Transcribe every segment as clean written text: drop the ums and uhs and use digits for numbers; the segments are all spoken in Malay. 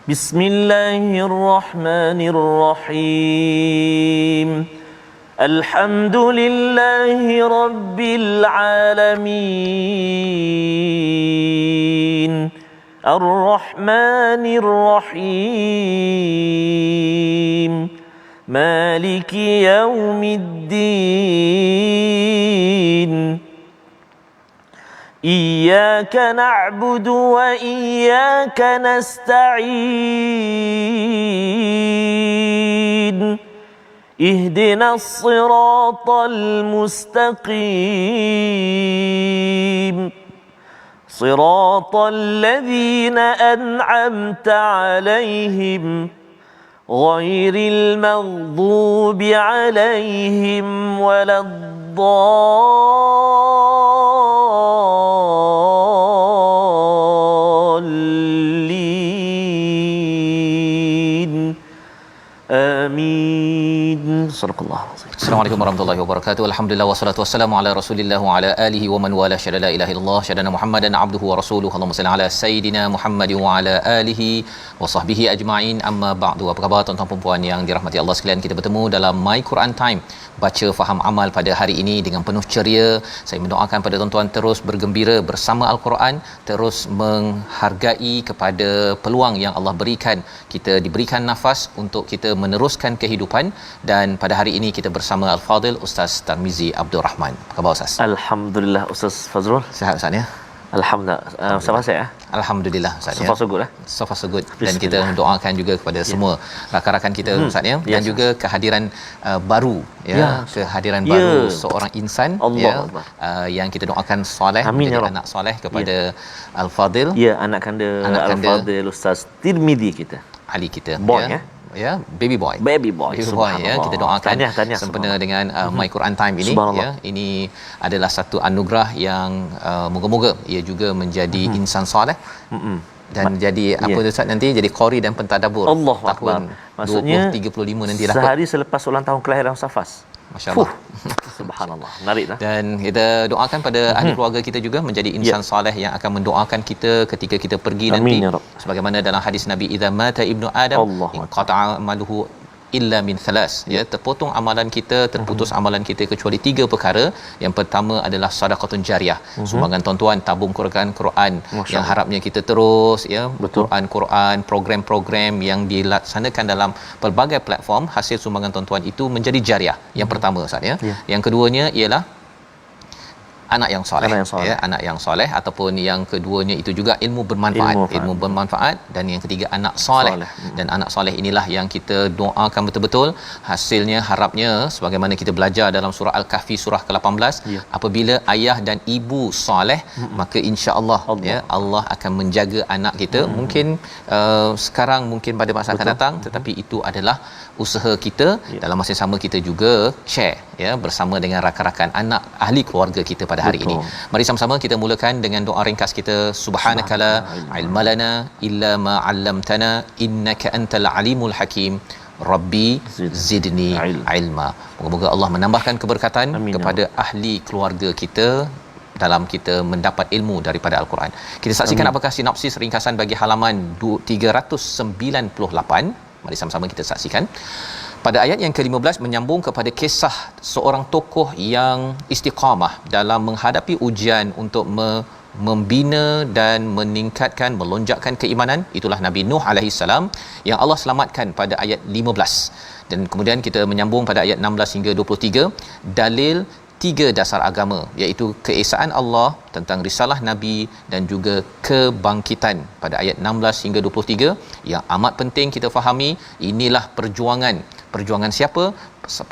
Bismillahirrahmanirrahim. Alhamdulillahi rabbil alamin. Ar-Rahmanir Rahim. Maliki yaumiddin. Iyyaka na'budu wa iyyaka nasta'in. Ihdinas siratal mustaqim. Siratal ladzina an'amta 'alaihim ghairil maghdubi 'alaihim waladdallin. Amin. Sadaqallah. Assalamualaikum warahmatullahi wabarakatuh. Alhamdulillah wassalatu wassalamu ala Rasulillah wa ala alihi wa man wala syada la ilaha illallah syadana Muhammadan abduhu wa rasuluhu. Allahumma salli ala sayidina Muhammad wa ala alihi wa sahbihi ajma'in. Amma ba'du. Apa khabar tuan-tuan dan puan yang dirahmati Allah sekalian? Kita bertemu dalam My Quran Time, baca faham amal pada hari ini dengan penuh ceria. Saya mendoakan pada tuan-tuan terus bergembira bersama Al-Quran, terus menghargai kepada peluang yang Allah berikan. Kita diberikan nafas untuk kita meneruskan kehidupan, dan pada hari ini kita bersama Al-Fadil Ustaz Tarmizi Abdul Rahman. Apa khabar Ustaz? Alhamdulillah Ustaz Fazrul. Sihat Ustaz ya? Alhamdulillah. Sama saya. Alhamdulillah Ustaz ya. So far so good. So far so good. Dan kita mendoakan juga kepada semua rakan-rakan kita Ustaz ya, dan juga kehadiran baru ya, kehadiran baru seorang insan Allah yang kita doakan soleh, menjadi anak soleh kepada Al-Fadil. Ya, anak kanda Al-Fadil Ustaz Tirmizi kita. Ali kita boy, ya, baby boy ya, kita doakan sempena dengan My Quran Time ini ya. Ini adalah satu anugerah yang moga-moga ia juga menjadi insan soleh dan jadi apa tu Ustaz, nanti jadi qari dan pentadabbur tahun maksudnya 2035 nantilah, sehari selepas ulang tahun kelahiran Safas. Masya-Allah. Subhanallah. Menarik dah. Dan kita doakan pada ahli keluarga kita juga menjadi insan soleh yang akan mendoakan kita ketika kita pergi nanti. Sebagaimana dalam hadis Nabi, idza mata ibnu adam inqata'a amaluhu illa min thalas, ya, terpotong amalan kita, terputus amalan kita kecuali 3 perkara. Yang pertama adalah sedekahun jariah, sumbangan tuan-tuan tabung Quran yang harapnya kita terus ya, Quran, program-program yang dilaksanakan dalam pelbagai platform, hasil sumbangan tuan-tuan itu menjadi jariah. Yang pertama Ustaz ya. Yang keduanya ialah anak yang soleh, ya, anak yang soleh, ataupun yang keduanya itu juga ilmu bermanfaat, dan yang ketiga anak soleh. Dan anak soleh inilah yang kita doakan betul-betul hasilnya, harapnya sebagaimana kita belajar dalam surah Al-Kahfi surah ke-18, apabila ayah dan ibu soleh, maka insya-Allah ya, Allah akan menjaga anak kita. Mungkin sekarang, mungkin pada masa akan datang, tetapi itu adalah usaha kita. Dalam masa yang sama kita juga share ya bersama dengan rakan-rakan anak ahli keluarga kita pada hari ini. Mari sama-sama kita mulakan dengan doa ringkas kita. Subhanakala ilmalana illa ma 'allamtana innaka antal alimul hakim. Rabbi zidni ilma. Moga-moga Allah menambahkan keberkatan kepada ahli keluarga kita dalam kita mendapat ilmu daripada Al-Quran. Kita saksikan apakah sinopsis ringkasan bagi halaman 398. Mari sama-sama kita saksikan. Pada ayat yang ke-15 menyambung kepada kisah seorang tokoh yang istiqamah dalam menghadapi ujian untuk membina dan meningkatkan, melonjakkan keimanan. Itulah Nabi Nuh alaihi salam yang Allah selamatkan pada ayat 15. Dan kemudian kita menyambung pada ayat 16 hingga 23, dalil 3 dasar agama, iaitu keesaan Allah, tentang risalah Nabi, dan juga kebangkitan pada ayat 16 hingga 23 yang amat penting kita fahami. Inilah perjuangan siapa?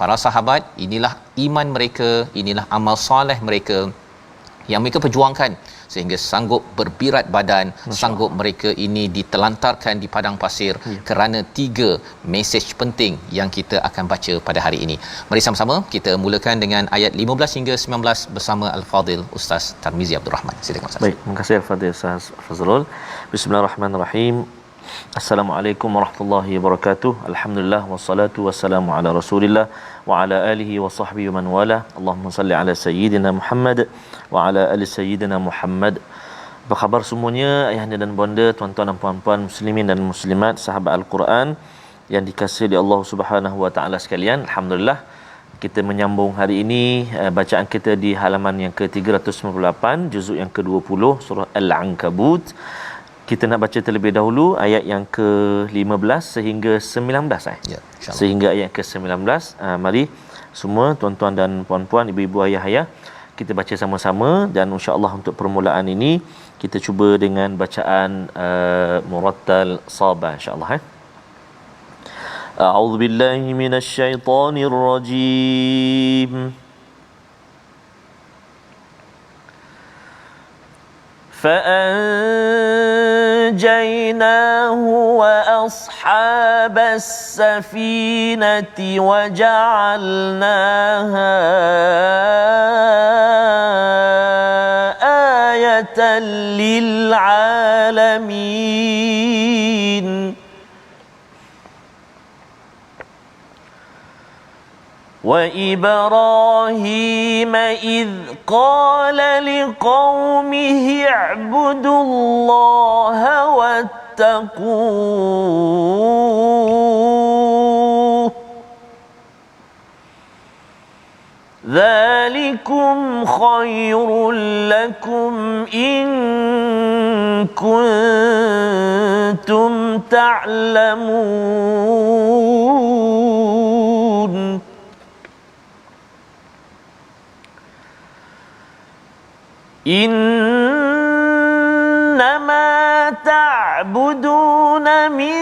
Para sahabat. Inilah iman mereka, inilah amal soleh mereka yang mereka perjuangkan sehingga sanggup berbirat badan, sanggup mereka ini ditelantarkan di padang pasir kerana 3 mesej penting yang kita akan baca pada hari ini. Mari sama-sama kita mulakan dengan ayat 15 hingga 19 bersama Al-Fadil Ustaz Tarmizi Abdul Rahman. Silakan Ustaz. Baik, terima kasih Al-Fadil Ustaz Fazrul. Bismillahirrahmanirrahim. Assalamualaikum warahmatullahi wabarakatuh. Alhamdulillah wassalatu wassalamu ala Rasulillah wa ala alihi wa sahbihi man wala. Allahumma salli ala sayyidina Muhammad wa ala ali sayyidina Muhammad. Apa khabar semuanya, ayahanda dan bonda, tuan-tuan dan puan-puan muslimin dan muslimat, sahabat Al-Quran yang dikasihi oleh Allah Subhanahu wa taala sekalian. Alhamdulillah kita menyambung hari ini bacaan kita di halaman yang ke-398, juzuk yang ke-20 surah Al-Ankabut. Kita nak baca terlebih dahulu ayat yang ke-15 sehingga 19 ya, sehingga ayat ke-19. Mari semua tuan-tuan dan puan-puan, ibu-ibu, ayah-ayah, kita baca sama-sama dan insya-Allah untuk permulaan ini kita cuba dengan bacaan murattal sabah insya-Allah. A'udzu billahi minasyaitonir rajim. فأنجيناه وأصحاب السفينة وجعلناها آية للعالمين وإبراهيم إذ قال لقومه اعبدوا الله واتقوه ذلكم خير لكم إن كنتم تعلمون إنما تعبدون من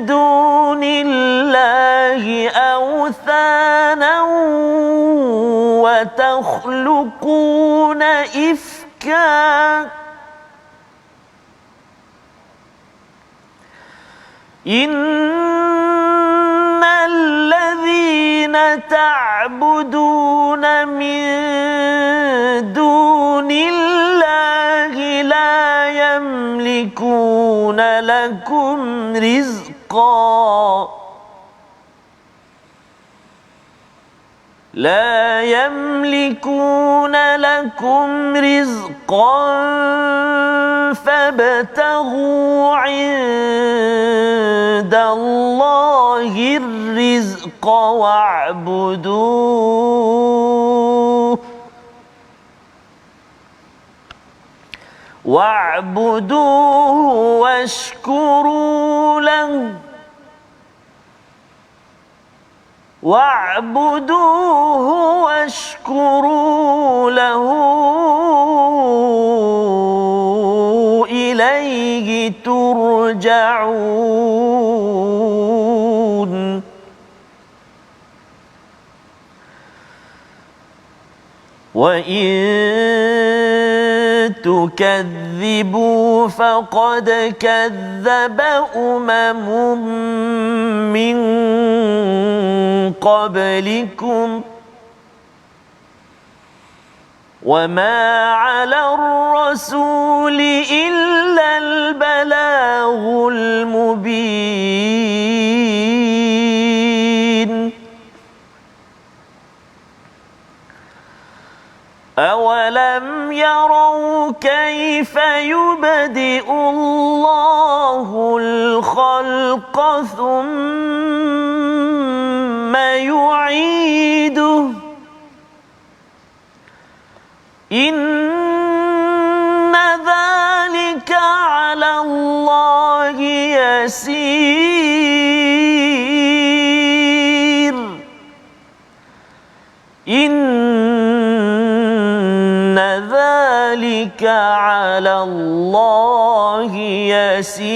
دون الله أوثانا وتخلقون إفكا إن الذين تعبدون من دون الله لا يملكون لكم رزقا فابتغوا عند الله الرزق واعبدوه واشكروا له إليه ترجعون وإن تكذبوا فقد كذب من قبلكم وما على الرسول إلا البلاغ المبين أولم يروا كيف يبدئ الله الخلق ثم يعيده إن ذلك على الله يسير إن ذلك على الله يسير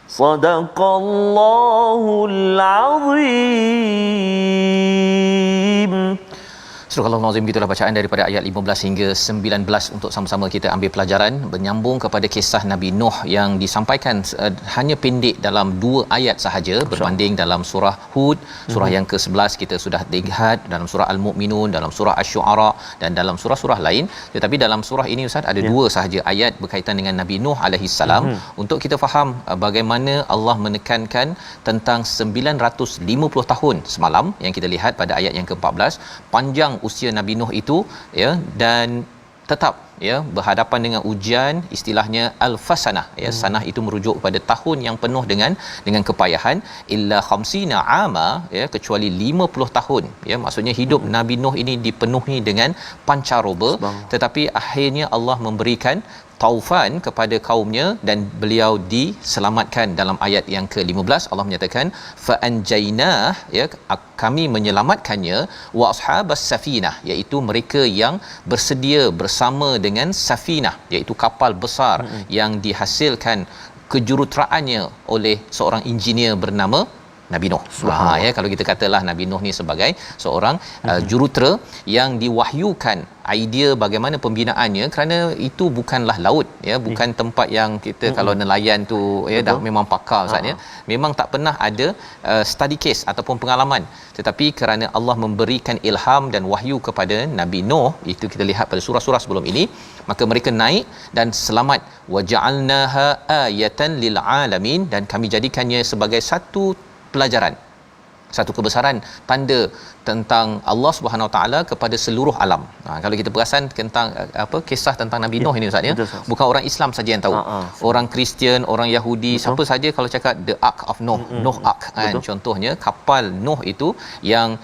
صدق الله العظيم. Surah Al-Azim, gitulah bacaan daripada ayat 15 hingga 19 untuk sama-sama kita ambil pelajaran, menyambung kepada kisah Nabi Nuh yang disampaikan hanya pendek dalam 2 ayat sahaja berbanding dalam surah Hud, surah yang ke-11 kita sudah lihat, dalam surah Al-Mu'minun, dalam surah Asy-Syu'ara dan dalam surah-surah lain. Tetapi dalam surah ini Ustaz ada 2 sahaja ayat berkaitan dengan Nabi Nuh alaihi salam untuk kita faham bagaimana Allah menekankan tentang 950 tahun semalam yang kita lihat pada ayat yang ke-14, panjang usia Nabi Nuh itu, ya, dan tetap ya berhadapan dengan ujian, istilahnya al-fasanah, ya, sanah itu merujuk kepada tahun yang penuh dengan kepayahan, illa khamsina ama, ya, kecuali 50 tahun, ya, maksudnya hidup Nabi Nuh ini dipenuhi dengan pancaroba, tetapi akhirnya Allah memberikan taufan kepada kaumnya dan beliau diselamatkan. Dalam ayat yang ke-15 Allah menyatakan fa anjaynah, ya, kami menyelamatkannya, wa ashabas safinah, iaitu mereka yang bersedia bersama dengan safinah, iaitu kapal besar yang dihasilkan kejuruteraannya oleh seorang engineer bernama Nabi Nuh. Ya, kalau kita katalah Nabi Nuh ni sebagai seorang jurutera yang diwahyukan idea bagaimana pembinaannya, kerana itu bukanlah laut, ya, bukan tempat yang kita kalau nelayan tu, ya, dah memang pakar Ustaz, ya, memang tak pernah ada study case ataupun pengalaman, tetapi kerana Allah memberikan ilham dan wahyu kepada Nabi Nuh, itu kita lihat pada surah-surah sebelum ini, maka mereka naik dan selamat. Waja'alnaha ayatan lil alamin, dan kami jadikannya sebagai satu pelajaran, satu kebesaran tanda tentang Allah Subhanahu Wa Taala kepada seluruh alam. Kalau kita perasan tentang kisah tentang Nabi Nuh ini Ustaz, ya, bukan orang Islam saja yang tahu. Orang Kristian, orang Yahudi, siapa saja kalau cakap the Ark of Noah, Noah Ark kan, contohnya kapal Nuh itu yang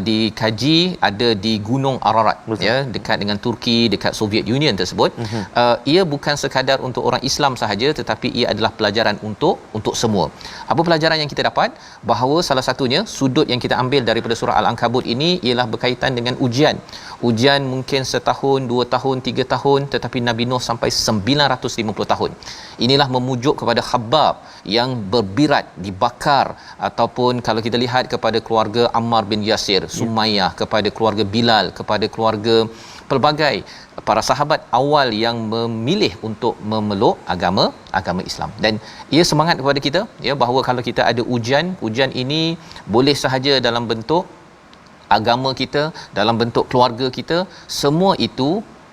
dikaji ada di Gunung Ararat, ya, dekat dengan Turki, dekat Soviet Union tersebut. Ia bukan sekadar untuk orang Islam sahaja, tetapi ia adalah pelajaran untuk semua. Apa pelajaran yang kita dapat? Bahawa salah satunya sudut yang kita ambil daripada surah Al-Ankabut ini ialah berkaitan dengan ujian. Ujian mungkin setahun, 2 tahun, 3 tahun, tetapi Nabi Nuh sampai 950 tahun. Inilah memujuk kepada Khabbab yang berbirat, dibakar, ataupun kalau kita lihat kepada keluarga Ammar bin Yasir, Sumayyah, kepada keluarga Bilal, kepada keluarga pelbagai para sahabat awal yang memilih untuk memeluk agama Islam. Dan ia semangat kepada kita, ya, bahawa kalau kita ada ujian ini boleh sahaja dalam bentuk agama kita, dalam bentuk keluarga kita, semua itu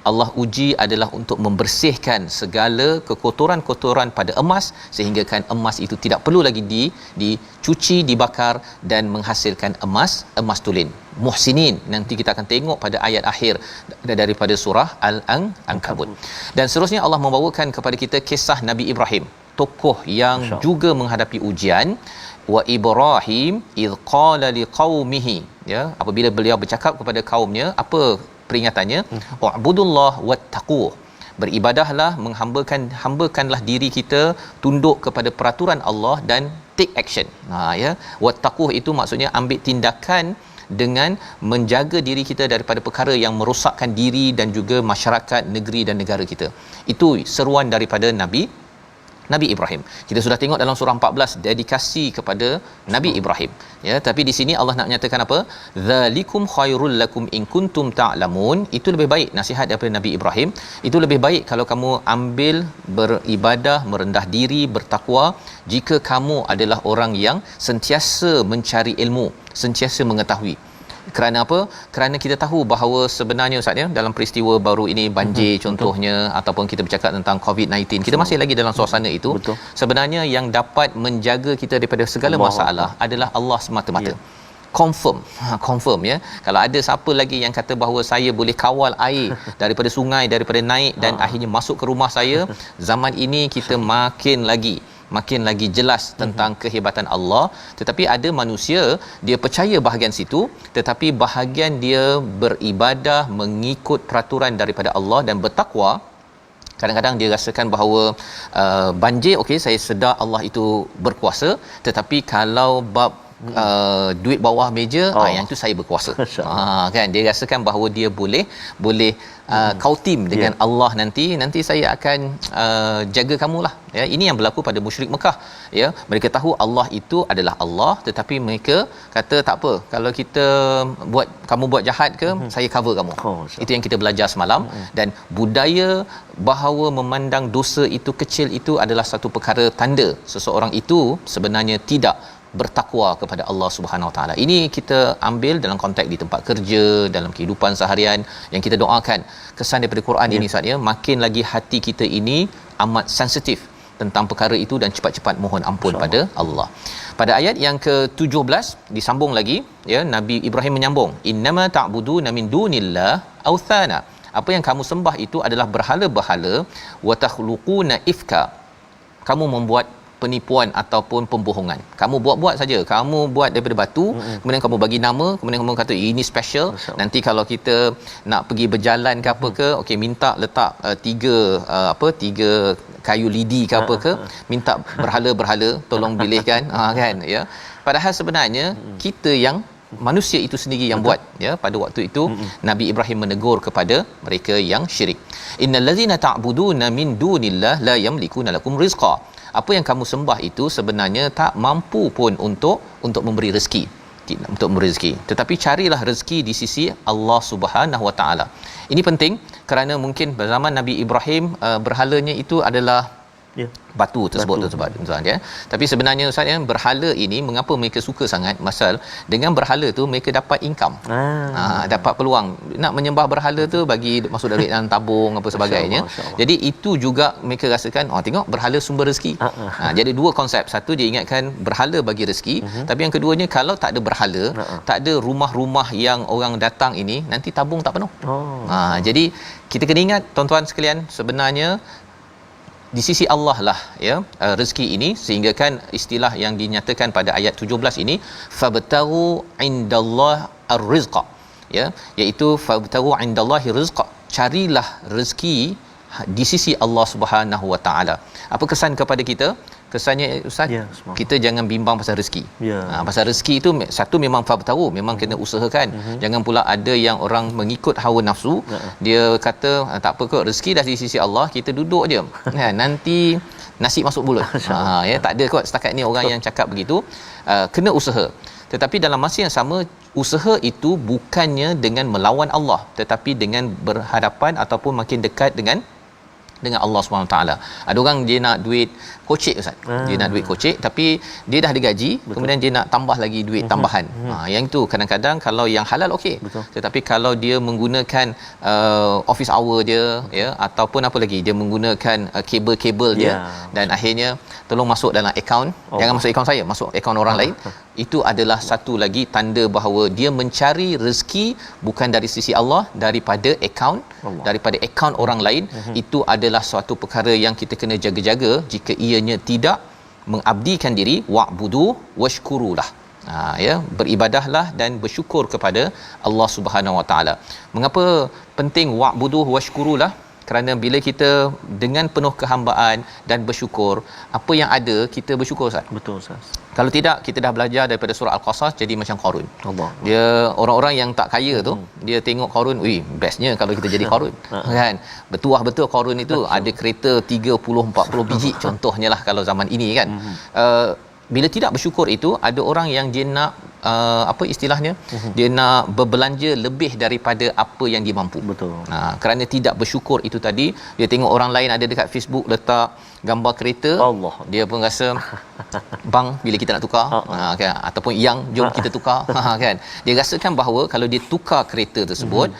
Allah uji adalah untuk membersihkan segala kekotoran-kotoran pada emas, sehingga kan emas itu tidak perlu lagi dicuci, dibakar dan menghasilkan emas tulen. Muhsinin, nanti kita akan tengok pada ayat akhir daripada surah Al-Ankabut. Dan seterusnya Allah membawakan kepada kita kisah Nabi Ibrahim, tokoh yang juga menghadapi ujian. Wa Ibrahim id qala liqaumihi, ya, apabila beliau bercakap kepada kaumnya, apa peringatannya? Wa'budullah wattaqu, beribadahlah, hambakanlah diri kita, tunduk kepada peraturan Allah dan take action. Ya, wattaqu itu maksudnya ambil tindakan dengan menjaga diri kita daripada perkara yang merosakkan diri dan juga masyarakat, negeri dan negara kita. Itu seruan daripada Nabi Ibrahim. Kita sudah tengok dalam surah 14 dedikasi kepada Nabi Ibrahim, ya, tapi di sini Allah nak menyatakan apa? Zalikum khairul lakum in kuntum ta'lamun. Itu lebih baik, nasihat daripada Nabi Ibrahim, itu lebih baik kalau kamu ambil beribadah, merendah diri, bertakwa, jika kamu adalah orang yang sentiasa mencari ilmu, sentiasa mengetahui. Kerana apa? Kerana kita tahu bahawa sebenarnya Ustaz, ya, dalam peristiwa baru ini, banjir contohnya, ataupun kita bercakap tentang COVID-19, kita masih lagi dalam suasana itu. Sebenarnya yang dapat menjaga kita daripada segala masalah adalah Allah semata-mata. Confirm, ya. Kalau ada siapa lagi yang kata bahawa saya boleh kawal air daripada sungai, daripada naik dan akhirnya masuk ke rumah saya, zaman ini kita makin lagi jelas tentang kehebatan Allah. Tetapi ada manusia, dia percaya bahagian situ, tetapi bahagian dia beribadah mengikut peraturan daripada Allah dan bertakwa, kadang-kadang dia rasakan bahawa banjir, okey, saya sedar Allah itu berkuasa, tetapi kalau bab duit bawah meja, yang tu saya berkuasa. Kan dia rasakan bahawa dia boleh kau tim dengan Allah, nanti saya akan jaga kamulah, ya. Ini yang berlaku pada musyrik Mekah, ya. Mereka tahu Allah itu adalah Allah, tetapi mereka kata tak apa, kalau kamu buat jahat ke, saya cover kamu. Itu yang kita belajar semalam. Dan budaya bahawa memandang dosa itu kecil itu adalah satu perkara tanda seseorang itu sebenarnya tidak bertakwa kepada Allah Subhanahu Wa Taala. Ini kita ambil dalam konteks di tempat kerja, dalam kehidupan seharian, yang kita doakan kesan daripada Quran ini, Ustaz, ya, makin lagi hati kita ini amat sensitif tentang perkara itu dan cepat-cepat mohon ampun pada Allah. Pada ayat yang ke-17 disambung lagi, ya, Nabi Ibrahim menyambung, innama ta'buduna min dunillah authana. Apa yang kamu sembah itu adalah berhala-berhala, wa takhluquna ifka. Kamu membuat penipuan ataupun pembohongan. Kamu buat-buat saja. Kamu buat daripada batu, kemudian kamu bagi nama, kemudian kamu kata ini special. Nanti kalau kita nak pergi berjalan ke apa ke, okey, minta letak tiga kayu lidi ke apa ke, minta berhala-berhala tolong bilihkan, kan, ya. Padahal sebenarnya kita yang manusia itu sendiri yang buat, ya. Pada waktu itu Nabi Ibrahim menegur kepada mereka yang syirik. Innallazina ta'buduna min dunillah la yamlikuna lakum rizqa. Apa yang kamu sembah itu sebenarnya tak mampu pun untuk memberi rezeki, tetapi carilah rezeki di sisi Allah Subhanahu Wa Taala. Ini penting kerana mungkin pada zaman Nabi Ibrahim berhalanya itu adalah batu tersebut, ya. Tapi sebenarnya, Ustaz, ya, berhala ini mengapa mereka suka sangat? Masal dengan berhala tu mereka dapat income, dapat peluang. Nak menyembah berhala tu bagi masuk duit dalam tabung apa sebagainya. Jadi itu juga mereka rasakan, tengok berhala sumber rezeki. Jadi dua konsep. Satu, dia ingatkan berhala bagi rezeki, tapi yang keduanya, kalau tak ada berhala, tak ada rumah-rumah yang orang datang ini, nanti tabung tak penuh. Jadi kita kena ingat, tuan-tuan sekalian, sebenarnya di sisi Allah lah, ya, rezeki ini, sehingga kan istilah yang dinyatakan pada ayat 17 ini, fabtagu indallah ar-rizqa, ya, iaitu fabtagu indallahi rizqa, carilah rezeki di sisi Allah Subhanahu Wa Taala. Apa kesan kepada kita? Kesannya, Ustaz, kita jangan bimbang pasal rezeki. Pasal rezeki itu, satu, memang fabtahu, memang kena usahakan. Jangan pula ada yang orang mengikut hawa nafsu. Dia kata tak apa kot, rezeki dah di sisi Allah, kita duduk je, nanti nasi masuk mulut. Ya, tak ada kot setakat ni orang yang cakap begitu. Kena usaha. Tetapi dalam masa yang sama, usaha itu bukannya dengan melawan Allah, tetapi dengan berhadapan ataupun makin dekat dengan Allah SWT. Ada orang dia nak duit kocek, Ustaz. Dia nak duit kocek, tapi dia dah ada gaji. Betul. Kemudian dia nak tambah lagi duit tambahan. Yang itu kadang-kadang kalau yang halal okey. Tetapi kalau dia menggunakan office hour dia, ya, ataupun apa lagi, dia menggunakan kabel-kabel dia, dan akhirnya tolong masuk dalam akaun, jangan masuk akaun saya, masuk akaun orang lain. Itu adalah satu lagi tanda bahawa dia mencari rezeki bukan dari sisi Allah, daripada akaun orang lain. Itu adalah suatu perkara yang kita kena jaga-jaga. Jika ianya tidak mengabdikan diri, wa'budu washkurulah, ya, beribadahlah dan bersyukur kepada Allah Subhanahu Wa Taala. Mengapa penting wa'budu washkurulah? Kerana bila kita dengan penuh kehambaan dan bersyukur, apa yang ada kita bersyukur, Ustaz. Betul, Ustaz. Kalau tidak, kita dah belajar daripada surah Al-Qasas jadi macam Qarun. Dia orang-orang yang tak kaya tu, dia tengok Qarun, bestnya kalau kita jadi Qarun. Kan? Betuah betul Qarun itu ada kereta 30-40 biji contohnya lah kalau zaman ini, kan. Bila tidak bersyukur itu, ada orang yang dia nak apa istilahnya, dia nak berbelanja lebih daripada apa yang dia mampu. Betul. Kerana tidak bersyukur itu tadi, dia tengok orang lain ada dekat Facebook letak gambar kereta, Allah, dia pun rasa bang, bila kita nak tukar, kan, ataupun yang jom kita tukar, kan, dia rasakan bahawa kalau dia tukar kereta tersebut,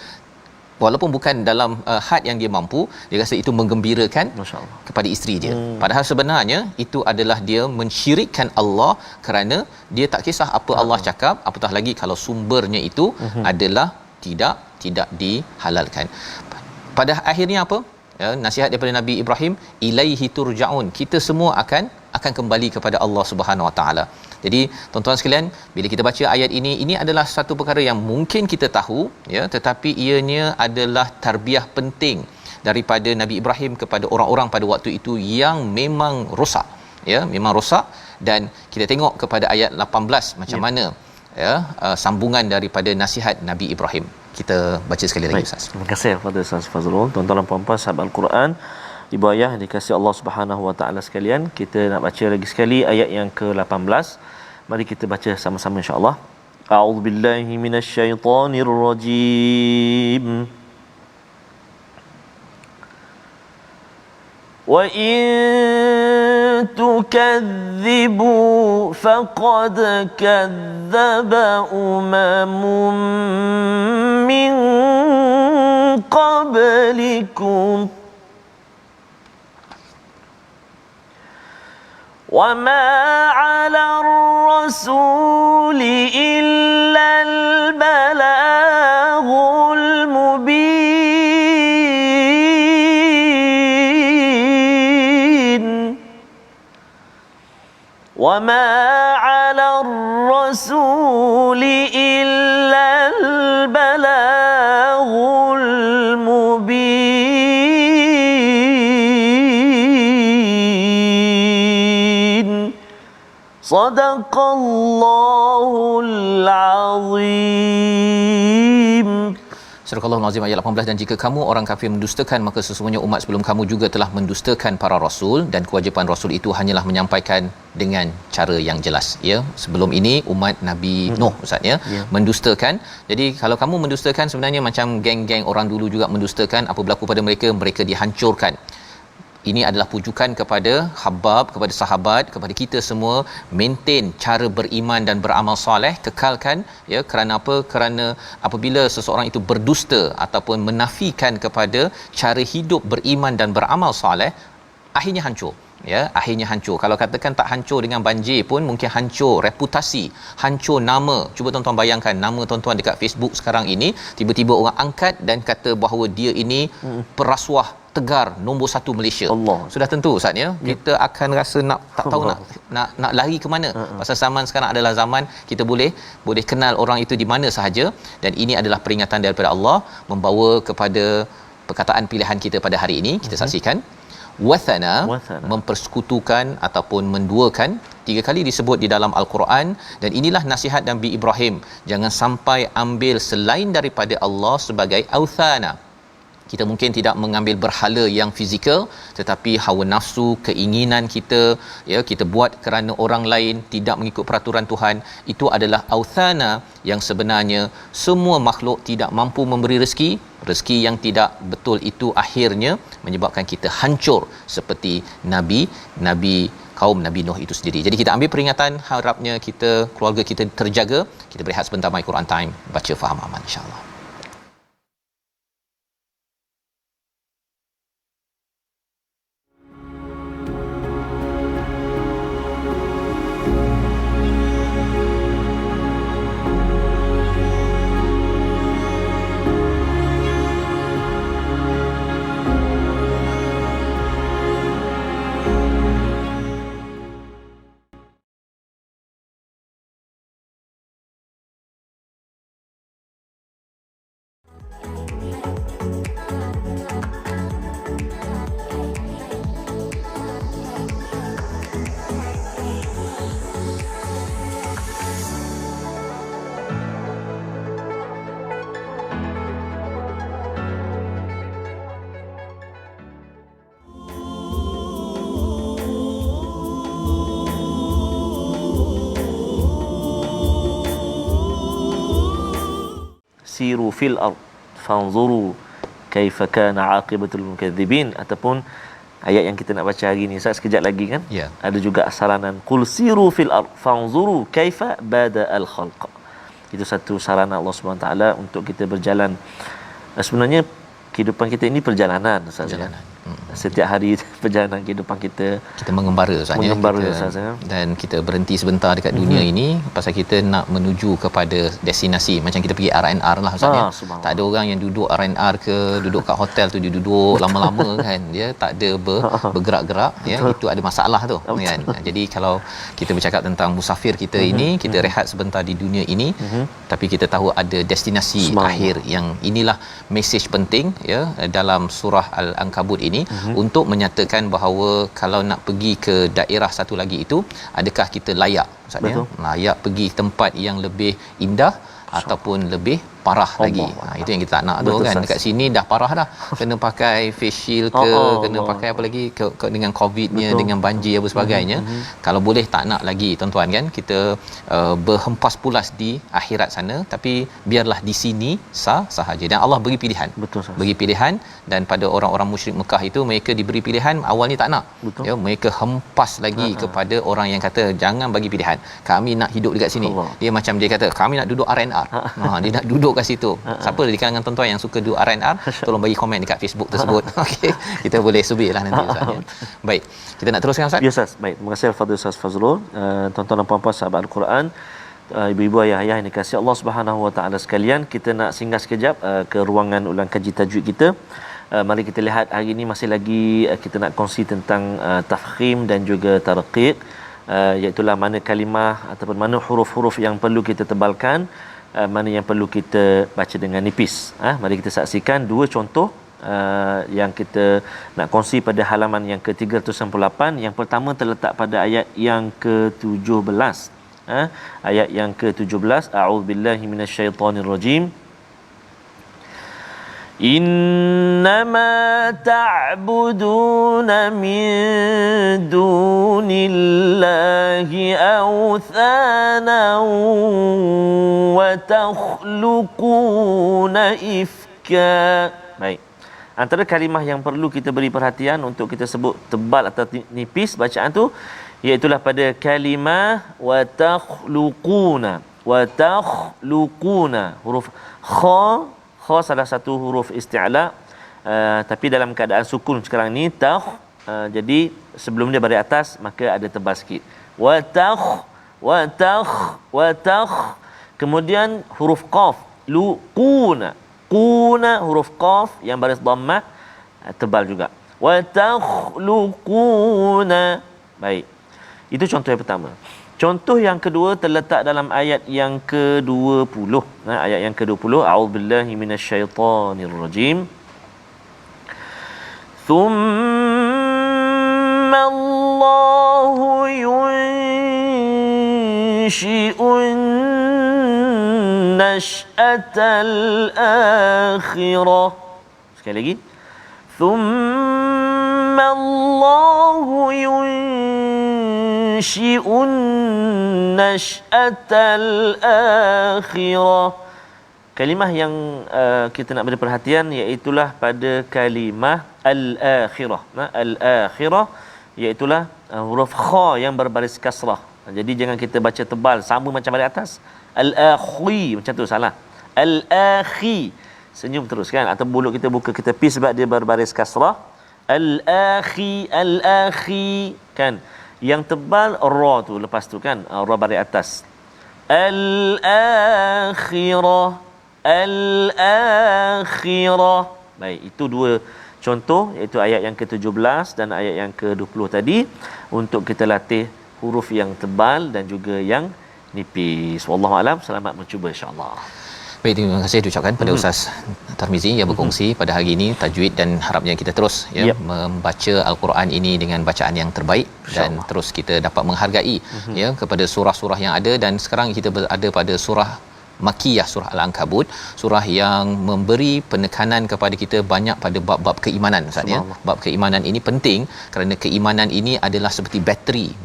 walaupun bukan dalam had yang dia mampu, dia rasa itu menggembirakan kepada isteri dia. Padahal sebenarnya itu adalah dia mensyirikkan Allah, kerana dia tak kisah apa Allah cakap, apatah lagi kalau sumbernya itu adalah tidak dihalalkan. Pada akhirnya apa? Ya, nasihat daripada Nabi Ibrahim, ilaihi turja'un, kita semua akan kembali kepada Allah Subhanahu Wa Taala. Jadi tuan-tuan sekalian, bila kita baca ayat ini adalah satu perkara yang mungkin kita tahu, ya, tetapi ianya adalah tarbiyah penting daripada Nabi Ibrahim kepada orang-orang pada waktu itu yang memang rosak, ya, memang rosak, Dan kita tengok kepada ayat 18 macam mana ya sambungan daripada nasihat Nabi Ibrahim. Kita baca sekali lagi Ustaz. Terima kasih kepada Ustaz Fazrul. Tuan-tuan dan puan-puan sahabat Al-Quran, ibu ayah yang dikasihi Allah Subhanahu Wa Taala sekalian, kita nak baca lagi sekali ayat yang ke-18. Mari kita baca sama-sama insya-Allah. A'udzubillahi minasyaitonirrajim. Wa in tukazzibu faqad kadzdzaba umamun min qablikum wa ma 'ala ar-rasuli illa al-balaghul mubin wa ma 'ala ar-rasuli illa al-balaghul mubin. Sadaqallahul azim. Surah Al-Azim ayat 18, dan jika kamu orang kafir mendustakan, maka sesungguhnya umat sebelum kamu juga telah mendustakan para rasul, dan kewajipan rasul itu hanyalah menyampaikan dengan cara yang jelas. Ya, sebelum ini umat Nabi Nuh Ustaz ya, mendustakan. Jadi kalau kamu mendustakan, sebenarnya macam geng-geng orang dulu juga mendustakan. Apa berlaku pada mereka? Mereka dihancurkan. Ini adalah pujukan kepada Habab, kepada sahabat, kepada kita semua, maintain cara beriman dan beramal soleh, kekalkan ya. Kerana apa? Kerana apabila seseorang itu berdusta ataupun menafikan kepada cara hidup beriman dan beramal soleh, akhirnya hancur ya, akhirnya hancur. Kalau katakan tak hancur dengan banjir pun, mungkin hancur reputasi, hancur nama. Cuba tuan-tuan bayangkan nama tuan-tuan dekat Facebook sekarang ini, tiba-tiba orang angkat dan kata bahawa dia ini perasuah tegar nombor 1 Malaysia. Allah. Sudah tentu Ustaz ya, kita akan rasa nak tak tahu nak lari ke mana. Pasal zaman sekarang adalah zaman kita boleh kenal orang itu di mana sahaja, dan ini adalah peringatan daripada Allah membawa kepada perkataan pilihan kita pada hari ini. Kita saksikan wathana, mempersekutukan ataupun menduakan, 3 kali disebut di dalam Al-Quran, dan inilah nasihat Nabi Ibrahim, jangan sampai ambil selain daripada Allah sebagai authana. Kita mungkin tidak mengambil berhala yang fizikal, tetapi hawa nafsu, keinginan kita ya, kita buat kerana orang lain, tidak mengikut peraturan Tuhan, itu adalah authana yang sebenarnya semua makhluk tidak mampu memberi rezeki yang tidak betul itu akhirnya menyebabkan kita hancur seperti kaum Nabi Nuh itu sendiri. Jadi kita ambil peringatan, harapnya kita, keluarga kita terjaga. Kita berehat sebentar, My Quran Time, baca faham aman insya-Allah. siru fil ard fanzuru kaifa kana aqibatul mukadzibin, ataupun ayat yang kita nak baca hari ni Ustaz sekejap lagi kan, ada juga saranan qul siru fil ard fanzuru kaifa bada al khalq. Itu satu saranan Allah Subhanahu taala untuk kita berjalan. Sebenarnya kehidupan kita ini perjalanan Ustaz. Setiap hari perjalanan kehidupan kita mengembara Ustaz ya, dan kita berhenti sebentar dekat dunia ini pasal kita nak menuju kepada destinasi. Macam kita pergi R&R lah Ustaz ya. Tak ada orang yang duduk R&R ke duduk kat hotel tu dia duduk lama-lama kan, dia tak ada bergerak-gerak ya. Itu ada masalah tu kan. Jadi kalau kita bercakap tentang musafir kita ini, kita rehat sebentar di dunia ini, tapi kita tahu ada destinasi akhir, yang inilah mesej penting ya dalam surah Al-Ankabut ini untuk menyatakan mengatakan bahawa kalau nak pergi ke daerah satu lagi itu, adakah kita layak Ustaz ya? Layak pergi tempat yang lebih indah ataupun lebih parah lagi. Itu yang kita tak nak tu kan. Dekat sini dah parah dah. Kena pakai face shield ke, kena pakai apa lagi dengan COVID-nya, dengan banjir apa sebagainya. Kalau boleh tak nak lagi tuan-tuan kan. Kita berhempas pulas di akhirat sana, tapi biarlah di sini sah sahaja. Dan Allah beri pilihan. Beri pilihan, dan pada orang-orang musyrik Mekah itu mereka diberi pilihan, awalnya tak nak. Ya, mereka hempas lagi kepada orang yang kata jangan bagi pilihan. Kami nak hidup dekat sini. Dia macam dia kata kami nak duduk R&R. Dia nak duduk kat situ. Siapa di kalangan tuan-tuan yang suka duduk R&R, tolong bagi komen dekat Facebook tersebut. Okey, kita boleh subitlah nanti Ustaz ya. Baik, kita nak teruskan Ustaz. Ya Ustaz. Baik, terima kasih Al-Fadhil Ustaz Fazrul. Tuan-tuan dan puan-puan sahabat Al-Quran, ibu-ibu, ayah-ayah yang dikasihi Allah Subhanahu Wa Taala sekalian, kita nak singgah sekejap ke ruangan ulang kaji tajwid kita. Mari kita lihat hari ini masih lagi kita nak kongsi tentang tafkhim dan juga tarqiq, iaitu mana kalimah ataupun mana huruf-huruf yang perlu kita tebalkan, mana yang perlu kita baca dengan nipis. Mari kita saksikan dua contoh yang kita nak kongsi pada halaman yang ke-398. Yang pertama terletak pada ayat yang ke-17. Ayat yang ke-17, a'udzubillahi minasyaitonirrajim. Innama ta'buduna min dunillahi awthana wa takhluquna ifka. Baik. Antara kalimah yang perlu kita beri perhatian untuk kita sebut tebal atau nipis bacaan tu, iaitulah pada kalimah wa takhluquna. Wa takhluquna, huruf kha salah satu huruf isti'la, tapi dalam keadaan sukun sekarang ni jadi sebelum dia baris atas maka ada tebal sikit. Wa takh, kemudian huruf qaf luquna, quna huruf qaf yang baris dhammah tebal juga. Wa takhluquna. Baik, itu contoh yang pertama. Contoh yang kedua terletak dalam ayat yang ke-20. Ayat yang ke-20, a'udzubillahi minasyaitonirrajim. Thumma Allahu yunshi'un nash'atal akhirah. Sekali lagi. Thumma Allahu yunshi'un nash'atal akhirah. Kalimah yang kita nak beri perhatian iaitulah pada kalimah al-akhirah. Al-akhirah iaitulah huruf kha yang berbaris kasrah. Jadi jangan kita baca tebal sama macam baris atas. Al-akhi macam tu salah. Al-akhi senyum terus kan, atau mulut kita buka kita pi sebab dia berbaris kasrah. Al-akhi kan. Yang tebal ra tu lepas tu kan, ra baris atas. Al-akhirah. Baik, itu dua contoh, iaitu ayat yang ke-17 dan ayat yang ke-20 tadi, untuk kita latih huruf yang tebal dan juga yang nipis. Wallahu alam, selamat mencuba insya-Allah. Baik, terima kasih diucapkan pada Ustaz Tarmizi yang berkongsi pada hari ini tajwid, dan harapnya kita terus membaca Al-Quran ini dengan bacaan yang terbaik dan terus kita dapat menghargai kepada surah-surah yang ada. Dan sekarang kita berada pada surah Makiyah, surah Al-Ankabut, surah yang memberi penekanan kepada kita banyak pada bab-bab keimanan Ustaz ya. Bab keimanan ini penting kerana keimanan ini adalah seperti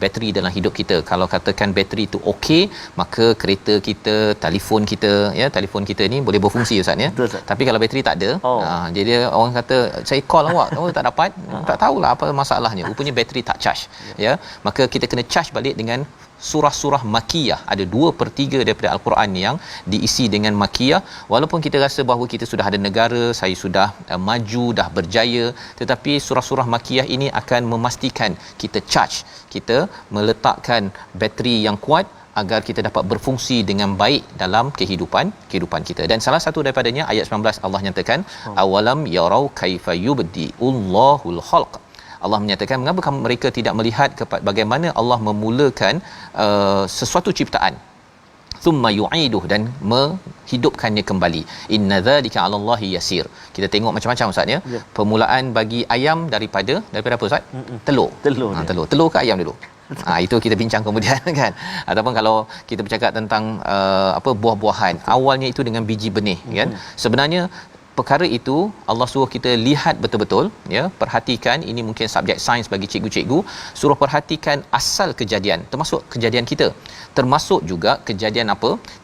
bateri dalam hidup kita. Kalau katakan bateri itu okey, maka kereta kita, telefon kita ni boleh berfungsi Ustaz ya. Tapi kalau bateri tak ada, jadi orang kata saya call awak, tak dapat, tak tahulah apa masalahnya. Rupanya bateri tak charge ya. Maka kita kena charge balik dengan surah-surah Makiyah. Ada 2/3 daripada Al-Quran yang diisi dengan Makiyah. Walaupun kita rasa bahawa kita sudah ada negara, saya sudah maju, dah berjaya, tetapi surah-surah Makiyah ini akan memastikan kita charge, kita meletakkan bateri yang kuat agar kita dapat berfungsi dengan baik dalam kehidupan kita. Dan salah satu daripadanya ayat 19, Allah nyatakan awalam yarau kaifa yubdi'ullahul khalq. Allah menyatakan, mengapa mereka tidak melihat bagaimana Allah memulakan sesuatu ciptaan, thumma yu'iduh, dan hidupkannya kembali. Inna dzalika 'alallahi yasir. Kita tengok macam-macam Ustaz ya. Permulaan bagi ayam daripada apa Ustaz? Telur. Telur ke ayam dulu? Itu kita bincang kemudian kan. Ataupun kalau kita bercakap tentang buah-buahan, awalnya itu dengan biji benih kan. Sebenarnya perkara itu Allah suruh kita lihat betul-betul ya, perhatikan. Ini mungkin subjek sains bagi cikgu-cikgu, suruh perhatikan asal kejadian, termasuk kejadian kita, termasuk juga kejadian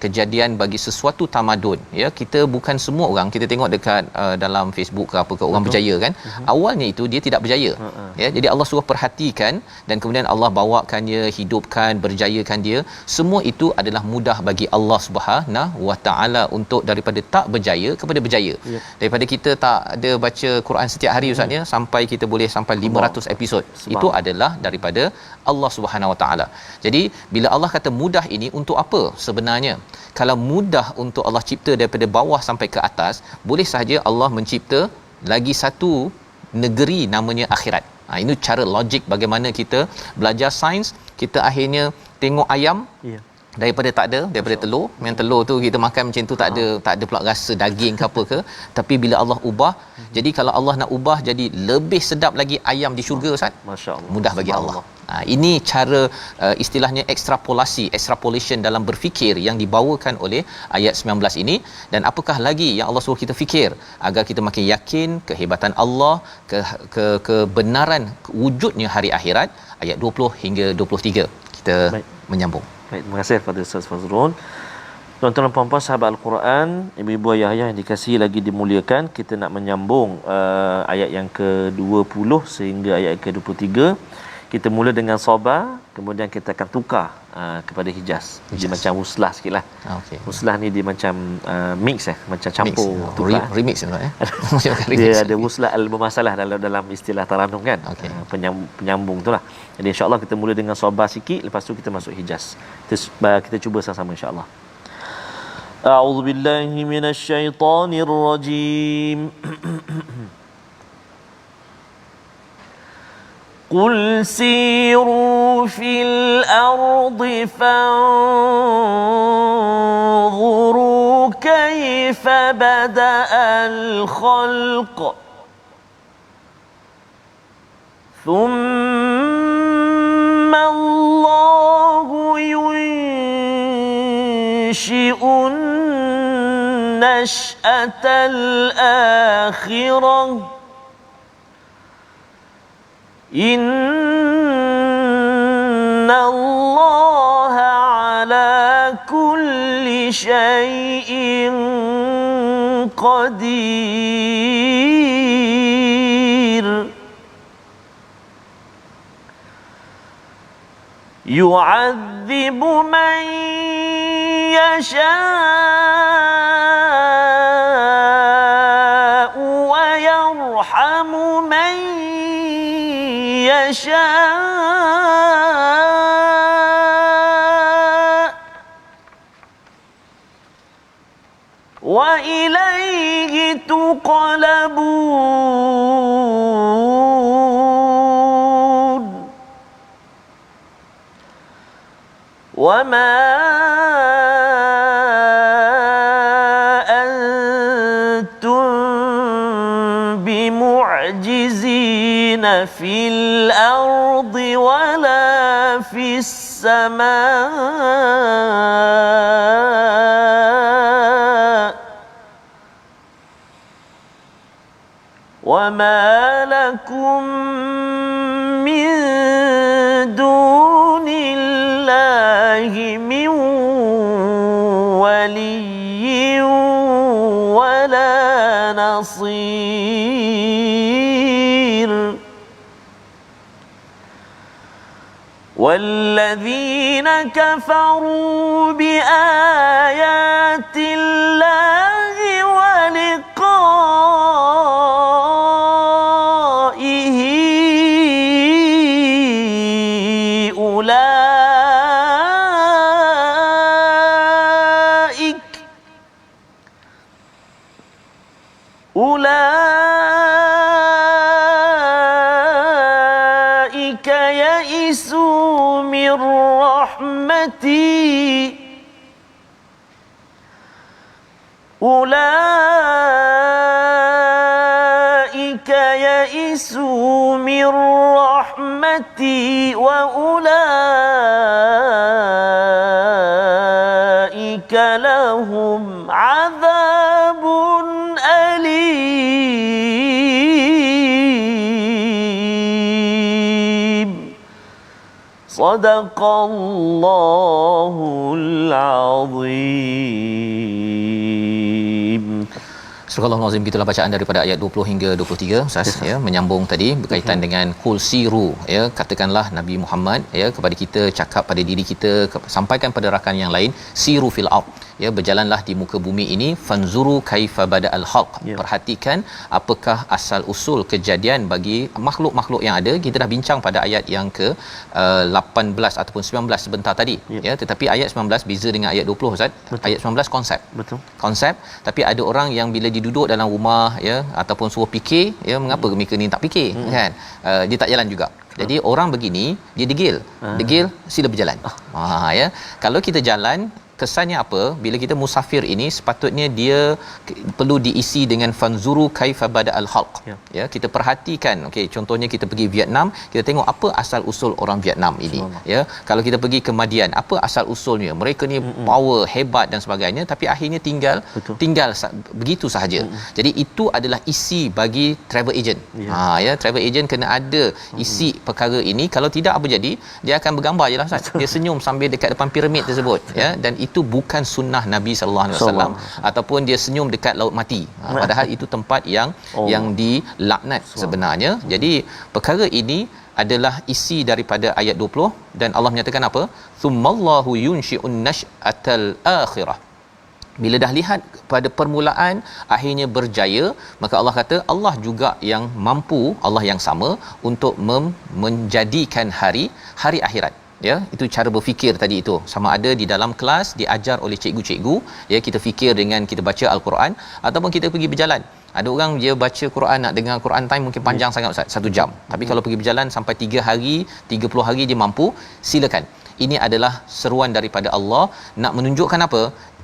kejadian bagi sesuatu tamadun ya. Kita bukan semua orang, kita tengok dekat dalam Facebook ke apa ke, orang berjaya kan, awalnya itu dia tidak berjaya ya. Jadi Allah suruh perhatikan dan kemudian Allah bawakannya, hidupkan, berjayakan dia. Semua itu adalah mudah bagi Allah Subhanahu Wa Taala untuk daripada tak berjaya kepada berjaya. Daripada kita tak ada baca Quran setiap hari Ustaz ya, sampai kita boleh sampai 500 episod, itu adalah daripada Allah Subhanahu Wa Taala. Jadi bila Allah kata mudah, ini untuk apa sebenarnya? Kalau mudah untuk Allah cipta daripada bawah sampai ke atas, boleh sahaja Allah mencipta lagi satu negeri namanya akhirat. Ini cara logik bagaimana kita belajar sains. Kita akhirnya tengok ayam daripada tak ada, daripada telur, memang telur tu kita makan macam tu, tak ada pula rasa daging ke apa ke. Tapi bila Allah ubah, jadi kalau Allah nak ubah jadi lebih sedap lagi ayam di syurga Ustaz, masya-Allah, mudah bagi Allah. Ini cara istilahnya extrapolation dalam berfikir yang dibawakan oleh ayat 19 ini. Dan apakah lagi yang Allah suruh kita fikir agar kita makin yakin kehebatan Allah, kebenaran wujudnya hari akhirat, ayat 20 hingga 23 kita menyambung. Baik, terima kasih kepada Ustaz Fazrul. Tuan-tuan dan puan-puan sahabat Al-Quran, ibu-ibu ayah-ayah yang dikasihi lagi dimuliakan, kita nak menyambung ayat yang ke-20 sehingga ayat ke-23. Kita mula dengan Sabah, kemudian kita akan tukar kepada Hijaz. Dia macam wuslah sikitlah. Wuslah ni dia macam mix macam campur, remix ya. Dia ada wuslah al-mumasalah dalam istilah taranum kan. Penyambung itulah. Jadi insya-Allah kita mula dengan Sabah sikit, lepas tu kita masuk Hijaz. Kita cuba sama-sama insya-Allah. A'udzu billahi minasyaitonir rajim. قل سيروا في الأرض فانظروا كيف بدأ الخلق ثم الله ينشئ النشأة الآخرة إن الله على كل شيء قدير يعذب من يشاء ويرحم من يشاء وإليه تقلبون وما أنتم بمعجزين في الأرض ولا في السماء وما لكم من دون الله من ولي ولا نصير والذين كفروا بآيات الله ولقائه أولئك يئسوا من رحمتي ulaika ya'isu min rahmati wa ulaika lahum azabun alim. Sadaqallahul azim. Surah Al-Azim, gitulah bacaan daripada ayat 20 hingga 23 Ustaz, ya, menyambung tadi berkaitan dengan qul siru, ya, katakanlah Nabi Muhammad, ya, kepada kita, cakap pada diri kita, sampaikan pada rakan yang lain, siru fil ard, ya, berjalanlah di muka bumi ini, fanzuru kaifa bada'al khalq, perhatikan apakah asal usul kejadian bagi makhluk-makhluk yang ada. Kita dah bincang pada ayat yang ke 18 ataupun 19 sebentar tadi, ya, tetapi ayat 19 beza dengan ayat 20 Ustaz. Betul. Ayat 19 konsep. Betul. Konsep, tapi ada orang yang bila duduk dalam rumah, ya, ataupun suruh fikir, ya, mengapa mereka ni tak fikir, kan, dia tak jalan juga. Jadi orang begini dia degil. Degil, sila berjalan. Ya, kalau kita jalan, kesannya apa? Bila kita musafir ini sepatutnya dia perlu diisi dengan fanzuru kaifa bada'al khalq, ya, kita perhatikan. Okey, contohnya kita pergi Vietnam, kita tengok apa asal usul orang Vietnam ini, ya. Kalau kita pergi ke Madian, apa asal usulnya? Mereka ni power, hebat dan sebagainya, tapi akhirnya tinggal begitu sahaja. Jadi itu adalah isi bagi travel agent. Ya, travel agent kena ada isi perkara ini. Kalau tidak, apa jadi? Dia akan bergambar jelah Ustaz. Dia senyum sambil dekat depan piramid tersebut, ya, dan itu bukan sunnah Nabi sallallahu alaihi wasallam. Ataupun dia senyum dekat laut mati, padahal itu tempat yang dilaknat sebenarnya. Jadi perkara ini adalah isi daripada ayat 20, dan Allah menyatakan apa? Tsummallahu yunshi'un nash'atal akhirah. Bila dah lihat pada permulaan akhirnya berjaya, maka Allah kata Allah juga yang mampu, Allah yang sama untuk menjadikan hari akhirat. Ya, itu cara berfikir tadi itu. Sama ada di dalam kelas diajar oleh cikgu-cikgu, ya, kita fikir dengan kita baca al-Quran, ataupun kita pergi berjalan. Ada orang dia baca Quran, nak dengar Quran time mungkin panjang sangat Ustaz, 1 jam. Tapi kalau pergi berjalan sampai 3 hari, 30 hari dia mampu, silakan. Ini adalah seruan daripada Allah nak menunjukkan apa?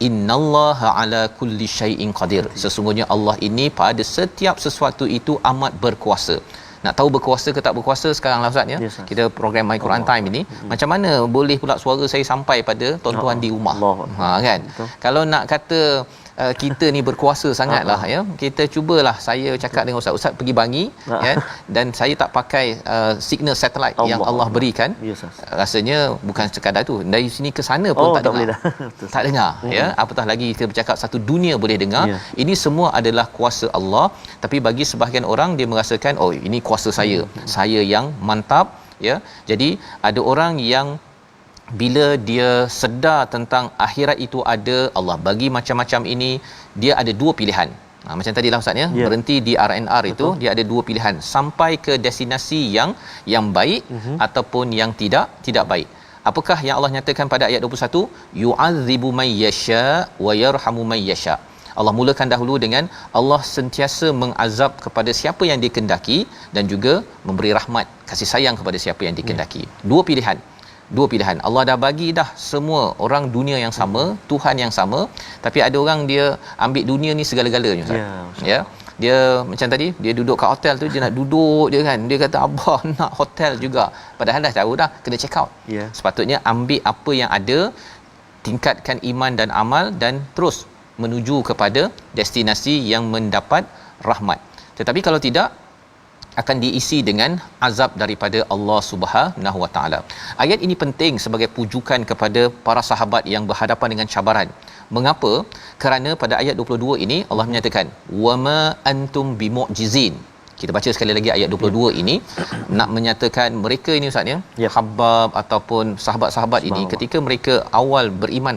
Innallaha ala kulli syai'in qadir. Sesungguhnya Allah ini pada setiap sesuatu itu amat berkuasa. Nak tahu berkuasa ke tak berkuasa sekarang lah Ustaz, ya. Yes, kita program My Quran Time ini, macam mana boleh pula suara saya sampai pada tuan-tuan di rumah, kan. Betul. Kalau nak kata kita ni berkuasa sangatlah, ya, kita cubalah, saya cakap dengan ustaz pergi Bangi, kan, dan saya tak pakai signal satellite yang Allah berikan. Yes, rasanya bukan sekadar tu, dari sini ke sana pun tak dengar. Tak dengar, ya, apatah lagi kita bercakap satu dunia boleh dengar. Ini semua adalah kuasa Allah. Tapi bagi sebahagian orang dia merasakan, oh, ini kuasa saya yang mantap, ya. Jadi ada orang yang bila dia sedar tentang akhirat itu ada, Allah bagi macam-macam ini, dia ada 2 pilihan. Macam tadilah Ustaz, ya, berhenti di RNR. Betul. Itu dia ada 2 pilihan, sampai ke destinasi yang baik ataupun yang tidak baik. Apakah yang Allah nyatakan pada ayat 21? Yu'adzibu may yasha wa yarhamu may yasha. Allah mulakan dahulu dengan Allah sentiasa mengazab kepada siapa yang dikehendaki dan juga memberi rahmat, kasih sayang kepada siapa yang dikehendaki. 2 pilihan. Allah dah bagi dah semua orang dunia yang sama, Tuhan yang sama, tapi ada orang dia ambil dunia ni segala-galanya Ustaz. Ya. Dia macam tadi dia duduk kat hotel tu, dia nak duduk dia, kan, dia kata abah nak hotel juga, padahal dah tahu dah kena check out. Sepatutnya ambil apa yang ada, tingkatkan iman dan amal, dan terus menuju kepada destinasi yang mendapat rahmat. Tetapi kalau tidak, akan diisi dengan azab daripada Allah Subhanahu Wa Taala. Ayat ini penting sebagai pujukan kepada para sahabat yang berhadapan dengan cabaran. Mengapa? Kerana pada ayat 22 ini Allah menyatakan wama antum bimu'jizin. Kita baca sekali lagi ayat 22 ini, nak menyatakan mereka ini Ustaz, ya, Khabbab ataupun sahabat-sahabat ini, ketika mereka awal beriman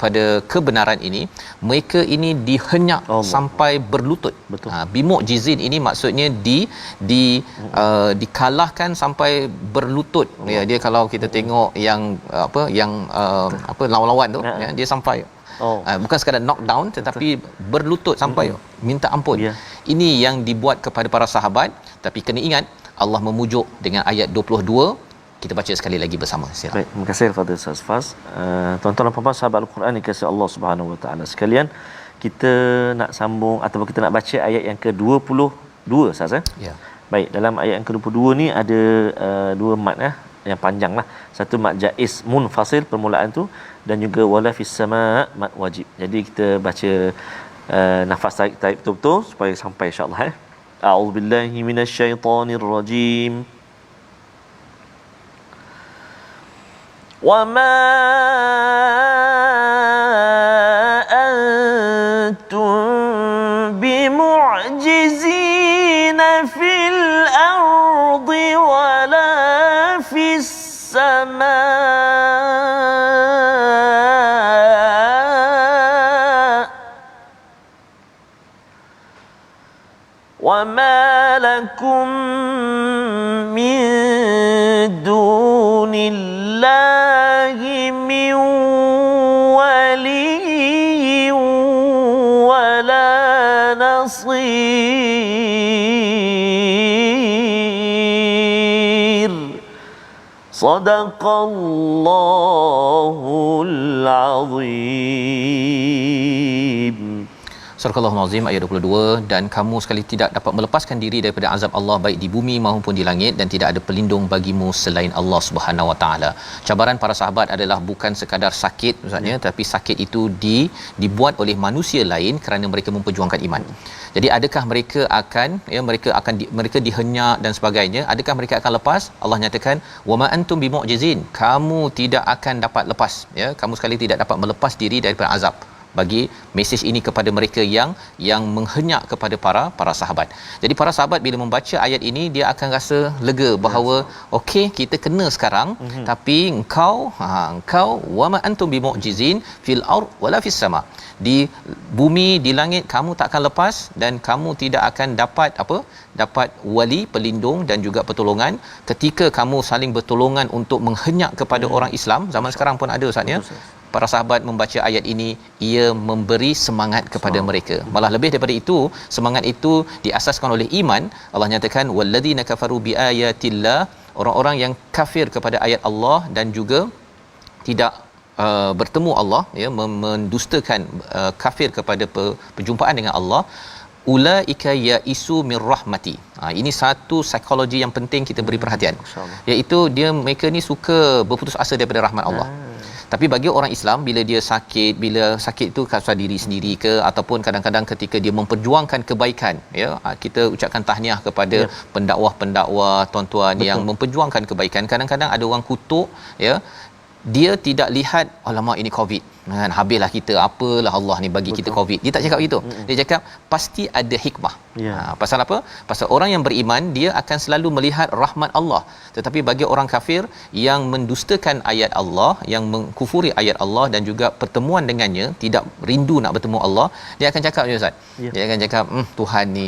pada kebenaran ini, mereka ini dihenyak sampai berlutut. Bimu'jizin ini maksudnya dikalahkan sampai berlutut. Ya, dia kalau kita tengok yang lawan-lawan tu, ya, dia sampai bukan sekadar knockdown, tetapi berlutut sampai minta ampun. Ini yang dibuat kepada para sahabat. Tapi kena ingat Allah memujuk dengan ayat 22. Kita baca sekali lagi bersama. Baik, terima kasih kepada Ustaz Faz. Tuan-tuan dan puan-puan sahabat Al-Quran dikasihi Allah Subhanahu Wa Taala sekalian, kita nak sambung ataupun kita nak baca ayat yang ke-22 Ustaz Ya. Baik, dalam ayat yang ke-22 ni ada dua mat yang panjang lah. Satu mat jaiz munfasil permulaan tu, dan juga wala fis sama' mat wajib. Jadi kita baca nafas tarik betul-betul supaya sampai insya-Allah A'udzubillahi minasyaitonirrajim. Wa ma antum bimu'jizina fil ardi wala fis samaa wa ma lakum min dunillahi min waliyyin wala nasir. Sadaqallahul azim. Surah Al-Azim ayat 22, dan kamu sekali tidak dapat melepaskan diri daripada azab Allah baik di bumi maupun di langit, dan tidak ada pelindung bagimu selain Allah Subhanahu Wa Taala. Cabaran para sahabat adalah bukan sekadar sakit maksudnya, tapi sakit itu dibuat oleh manusia lain kerana mereka memperjuangkan iman. Jadi adakah mereka akan mereka dihenyak dan sebagainya, adakah mereka akan lepas? Allah nyatakan wama antum bimu'jizin, kamu tidak akan dapat lepas, ya, kamu sekali tidak dapat melepas diri daripada azab. Bagi mesej ini kepada mereka yang menghenyak kepada para sahabat. Jadi para sahabat bila membaca ayat ini, dia akan rasa lega bahawa okey, kita kena sekarang, tapi engkau wama antum bimu'jizin fil ard wala fis sama. Di bumi, di langit kamu tak akan lepas, dan kamu tidak akan dapat wali, pelindung dan juga pertolongan ketika kamu saling bertolongan untuk menghenyak kepada orang Islam. Zaman sekarang pun ada Ustaz ya. Para sahabat membaca ayat ini, ia memberi semangat kepada mereka. Malah lebih daripada itu, semangat itu diasaskan oleh iman. Allah nyatakan walladzina kafaru biayatillah, orang-orang yang kafir kepada ayat Allah dan juga tidak bertemu Allah, ya, mendustakan, kafir kepada perjumpaan dengan Allah, ulaika yaisu mir rahmati. Ini satu psikologi yang penting kita beri perhatian, iaitu mereka ni suka berputus asa daripada rahmat Allah. Tapi bagi orang Islam, bila sakit itu kasar diri sendiri ke, ataupun kadang-kadang ketika dia memperjuangkan kebaikan, ya, kita ucapkan tahniah kepada pendakwah-pendakwah tuan-tuan yang memperjuangkan kebaikan. Kadang-kadang ada orang kutuk, ya, dia tidak lihat alamak ini covid kan, habislah kita, apalah Allah ni bagi kita covid. Dia tak cakap begitu. Dia cakap pasti ada hikmah. Pasal apa? Pasal orang yang beriman, dia akan selalu melihat rahmat Allah. Tetapi bagi orang kafir yang mendustakan ayat Allah, yang mengkufuri ayat Allah dan juga pertemuan dengannya, tidak rindu nak bertemu Allah, dia akan cakap je Ustaz. Dia akan cakap Tuhan ni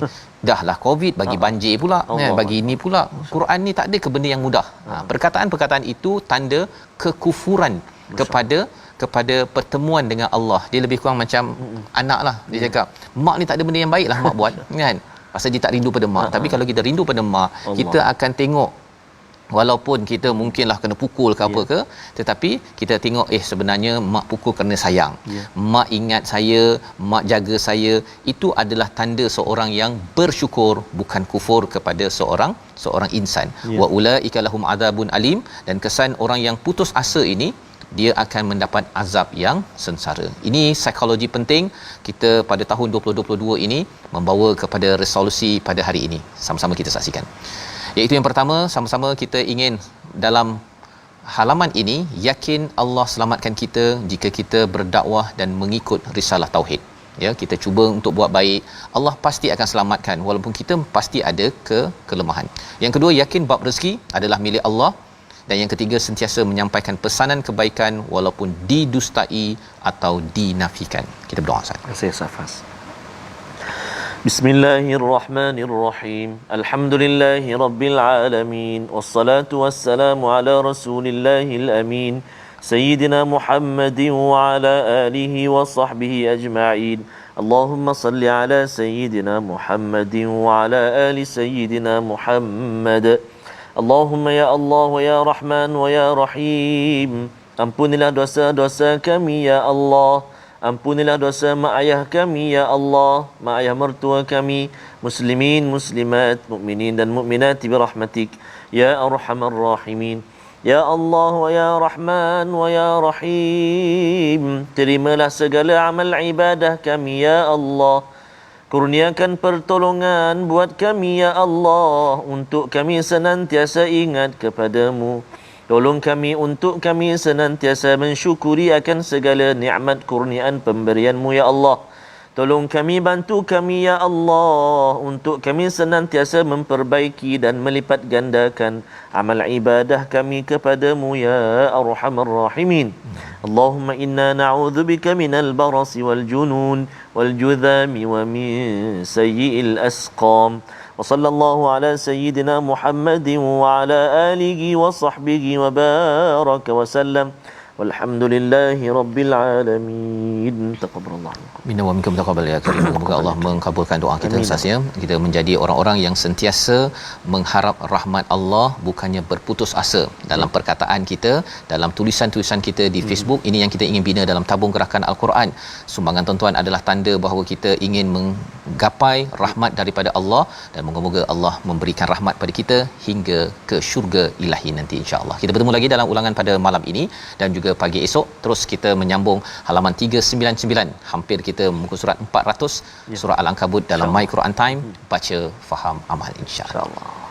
dahlah covid bagi banjir pula, bagi ini pula. Quran ni tak ada ke benda yang mudah. Perkataan-perkataan itu tanda kekufuran kepada pertemuan dengan Allah. Dia lebih kurang macam anak lah. Dia cakap mak ni tak ada benda yang baik lah mak buat kan, pasal dia tak rindu pada mak. Tapi kalau kita rindu pada mak, kita akan tengok, walaupun kita mungkinlah kena pukul ke apa ke, tetapi kita tengok sebenarnya mak pukul kerana sayang, mak ingat saya, mak jaga saya. Itu adalah tanda seorang yang bersyukur, bukan kufur kepada seorang insan. Wa ulaika lahum adzabun alim, dan kesan orang yang putus asa ini, dia akan mendapat azab yang sengsara. Ini psikologi penting kita pada tahun 2022 ini membawa kepada resolusi pada hari ini. Sama-sama kita saksikan. Iaitu yang pertama, sama-sama kita ingin dalam halaman ini yakin Allah selamatkan kita jika kita berdakwah dan mengikut risalah tauhid. Ya, kita cuba untuk buat baik, Allah pasti akan selamatkan walaupun kita pasti ada kelemahan. Yang kedua, yakin bab rezeki adalah milik Allah. Dan yang ketiga, sentiasa menyampaikan pesanan kebaikan walaupun didustai atau dinafikan. Kita berdoa Ustaz. Saya safas. Bismillahirrahmanirrahim. Alhamdulillahi rabbil alamin. Wassalatu wassalamu ala rasulillahil amin. Sayyidina Muhammadin wa ala alihi wa sahbihi ajma'in. Allahumma salli ala Sayyidina Muhammadin wa ala ali Sayyidina Muhammad. Allahumma ya Allah wa ya Rahman wa ya Rahim. Ampunilah dosa-dosa kami ya Allah. Ampunilah dosa mak ayah kami ya Allah, mak ayah mertua kami, muslimin, muslimat, mukminin dan mukminat bi rahmatik ya arhamar rahimin. Ya Allah wa ya Rahman wa ya Rahim, terimalah segala amal ibadah kami ya Allah. Kurniakan pertolongan buat kami ya Allah, untuk kami senantiasa ingat kepadamu. Tolong kami untuk kami senantiasa mensyukuri akan segala nikmat kurniaan pemberianmu ya Allah. Tolong kami, bantu kami ya Allah, untuk kami senantiasa memperbaiki dan melipat gandakan amal ibadah kami kepadamu ya Arhamar Rahimin. Allahumma inna na'udzubika minal barasi wal junun wal judhami wa min sayyi'il asqam. Wa sallallahu ala sayyidina Muhammadin wa ala alihi wa sahbihi wa baraka wa sallam. Walhamdulillahi rabbil alamin. Taqabbalallahu minna wa minkum taqabbal ya karim. Semoga Allah mengabulkan doa kita sahaja. Kita menjadi orang-orang yang sentiasa mengharap rahmat Allah, bukannya berputus asa dalam perkataan kita, dalam tulisan-tulisan kita di Facebook. Ini yang kita ingin bina dalam tabung gerakan Al-Quran. Sumbangan tuan-tuan adalah tanda bahawa kita ingin menggapai rahmat daripada Allah, dan moga-moga Allah memberikan rahmat pada kita hingga ke syurga ilahi nanti insya-Allah. Kita bertemu lagi dalam ulangan pada malam ini dan juga pagi esok. Terus kita menyambung halaman 399, hampir kita muka surat 400 surah Al-Ankabut dalam My Quran Time. Baca, faham, amal insya-Allah.